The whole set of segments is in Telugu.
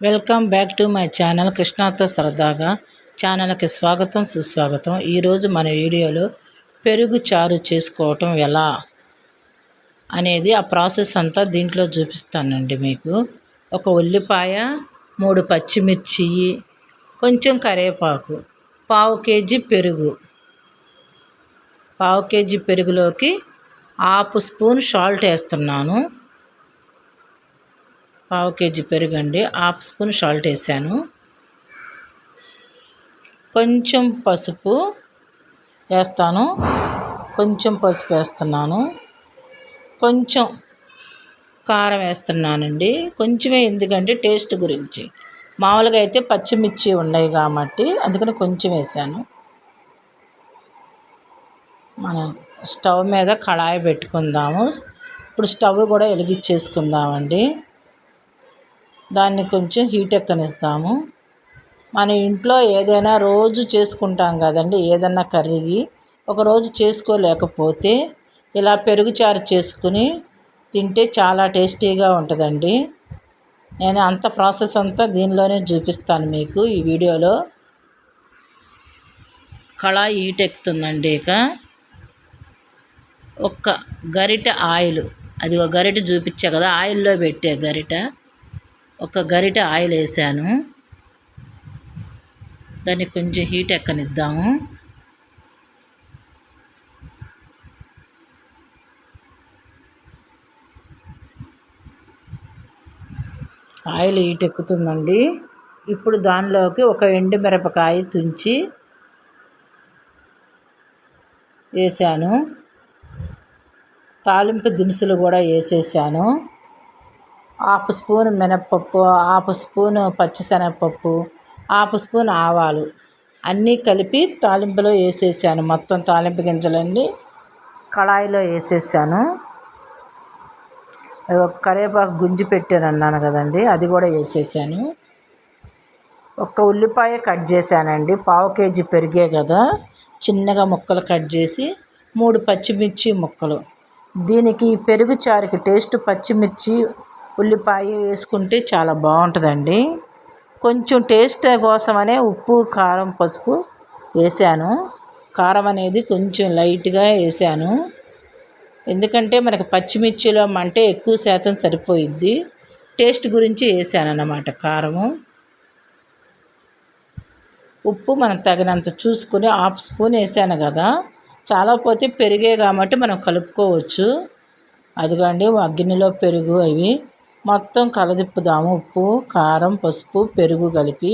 Welcome back to my channel కృష్ణాతో సరదాగా ఛానల్కి స్వాగతం సుస్వాగతం. ఈరోజు మన వీడియోలో పెరుగు చారు చేసుకోవటం ఎలా అనేది ఆ ప్రాసెస్ అంతా దీంట్లో చూపిస్తానండి. మీకు ఒక ఉల్లిపాయ, 3 పచ్చిమిర్చి, కొంచెం కరివేపాకు, పావు కేజీ పెరుగు, పావు కేజీ పెరుగులోకి 1/2 స్పూన్ సాల్ట్ వేస్తున్నాను. పావు కేజీ పెరుగండి, 1/2 స్పూన్ సాల్ట్ వేసాను. కొంచెం పసుపు వేస్తాను, కొంచెం పసుపు వేస్తున్నాను. కొంచెం కారం వేస్తున్నానండి, కొంచెమే, ఎందుకంటే టేస్ట్ గురించి. మామూలుగా అయితే పచ్చిమిర్చి ఉన్నాయి కాబట్టి అందుకని కొంచెం వేసాను. మనం స్టవ్ మీద కళాయి పెట్టుకుందాము. ఇప్పుడు స్టవ్ కూడా వెలిగించేసుకుందామండి. దాన్ని కొంచెం హీట్ ఎక్కనిస్తాము. మన ఇంట్లో ఏదైనా రోజు చేసుకుంటాం కదండి, ఏదన్నా కర్రీ ఒకరోజు చేసుకోలేకపోతే ఇలా పెరుగు చారు చేసుకుని తింటే చాలా టేస్టీగా ఉంటుందండి. నేను అంత ప్రాసెస్ అంతా దీనిలోనే చూపిస్తాను మీకు ఈ వీడియోలో. కళాయి హీట్ ఎక్కుతుందండి. ఇక ఒక్క గరిటె ఆయిల్, అది ఒక గరిటె చూపించా కదా, ఆయిల్లో పెట్టే గరిటె, ఒక గరిటె ఆయిల్ వేసాను. దాన్ని కొంచెం హీట్ ఎక్కనిద్దాము. ఆయిల్ హీట్ ఎక్కుతుందండి. ఇప్పుడు దానిలోకి ఒక ఎండుమిరపకాయ తుంచి వేసాను. తాలింపు దినుసులు కూడా వేసేసాను. 1/2 స్పూన్ మినప్పప్పు, 1/2 స్పూన్ పచ్చిశనగపప్పు, 1/2 స్పూన్ ఆవాలు అన్నీ కలిపి తాలింపులో వేసేసాను. మొత్తం తాలింపు గింజలన్నీ కళాయిలో వేసేసాను. కరివేపాకు గుంజి పెట్టాను అన్నాను కదండి, అది కూడా వేసేసాను. ఒక్క ఉల్లిపాయ కట్ చేశానండి, పావు కేజీ పెరిగే కదా, చిన్నగా ముక్కలు కట్ చేసి, 3 పచ్చిమిర్చి ముక్కలు. దీనికి పెరుగు చారుకి టేస్ట్ పచ్చిమిర్చి ఉల్లిపాయ వేసుకుంటే చాలా బాగుంటుందండి. కొంచెం టేస్ట్ కోసమనే ఉప్పు, కారం, పసుపు వేసాను. కారం అనేది కొంచెం లైట్గా వేసాను, ఎందుకంటే మనకి పచ్చిమిర్చిలో మంటే ఎక్కువ శాతం సరిపోయిద్ది. టేస్ట్ గురించి వేసాను అన్నమాట కారము. ఉప్పు మనం తగినంత చూసుకుని 1/2 స్పూన్ వేసాను కదా, చాలా పోతే పెరిగే కాబట్టి మనం కలుపుకోవచ్చు. అదిగోండి ఆ గిన్నెలో పెరుగు, అవి మొత్తం కలదిప్పుదాము. ఉప్పు, కారం, పసుపు, పెరుగు కలిపి.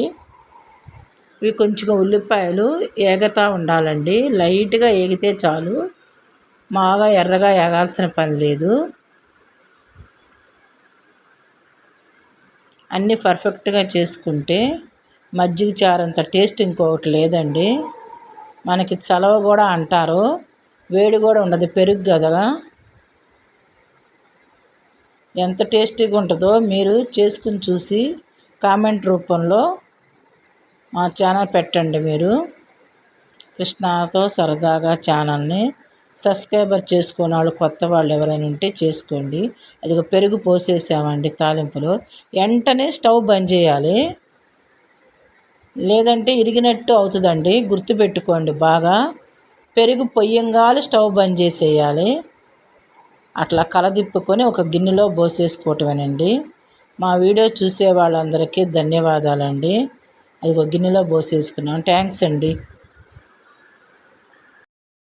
ఇవి కొంచెం ఉల్లిపాయలు ఏగతా ఉండాలండి, లైట్గా ఏగితే చాలు, బాగా ఎర్రగా ఏగాల్సిన పని లేదు. అన్నీ పర్ఫెక్ట్గా చేసుకుంటే మజ్జిగ చారంత టేస్ట్ ఇంకొకటి లేదండి. మనకి చలవ కూడా అంటారు, వేడి కూడా ఉండదు, పెరుగు కదా. ఎంత టేస్టీగా ఉంటుందో మీరు చేసుకుని చూసి కామెంట్ రూపంలో మా ఛానల్ పెట్టండి. మీరు కృష్ణాతో సరదాగా ఛానల్ని సబ్స్క్రైబర్ చేసుకునే వాళ్ళు, కొత్త వాళ్ళు ఎవరైనా ఉంటే చేసుకోండి. అది పెరుగు పోసేసామండి తాలింపులో, వెంటనే స్టవ్ బంద్ చేయాలి, లేదంటే ఇరిగినట్టు అవుతుందండి. గుర్తుపెట్టుకోండి బాగా. పెరుగు పొయ్యంగానే స్టవ్ బంద్ చేసేయాలి. అట్లా కలదిప్పుకొని ఒక గిన్నెలో పోసేసుకోవటమేనండి. మా వీడియో చూసే వాళ్ళందరికీ ధన్యవాదాలండి. అది ఒక గిన్నెలో పోసేసుకున్నాం. థ్యాంక్స్ అండి.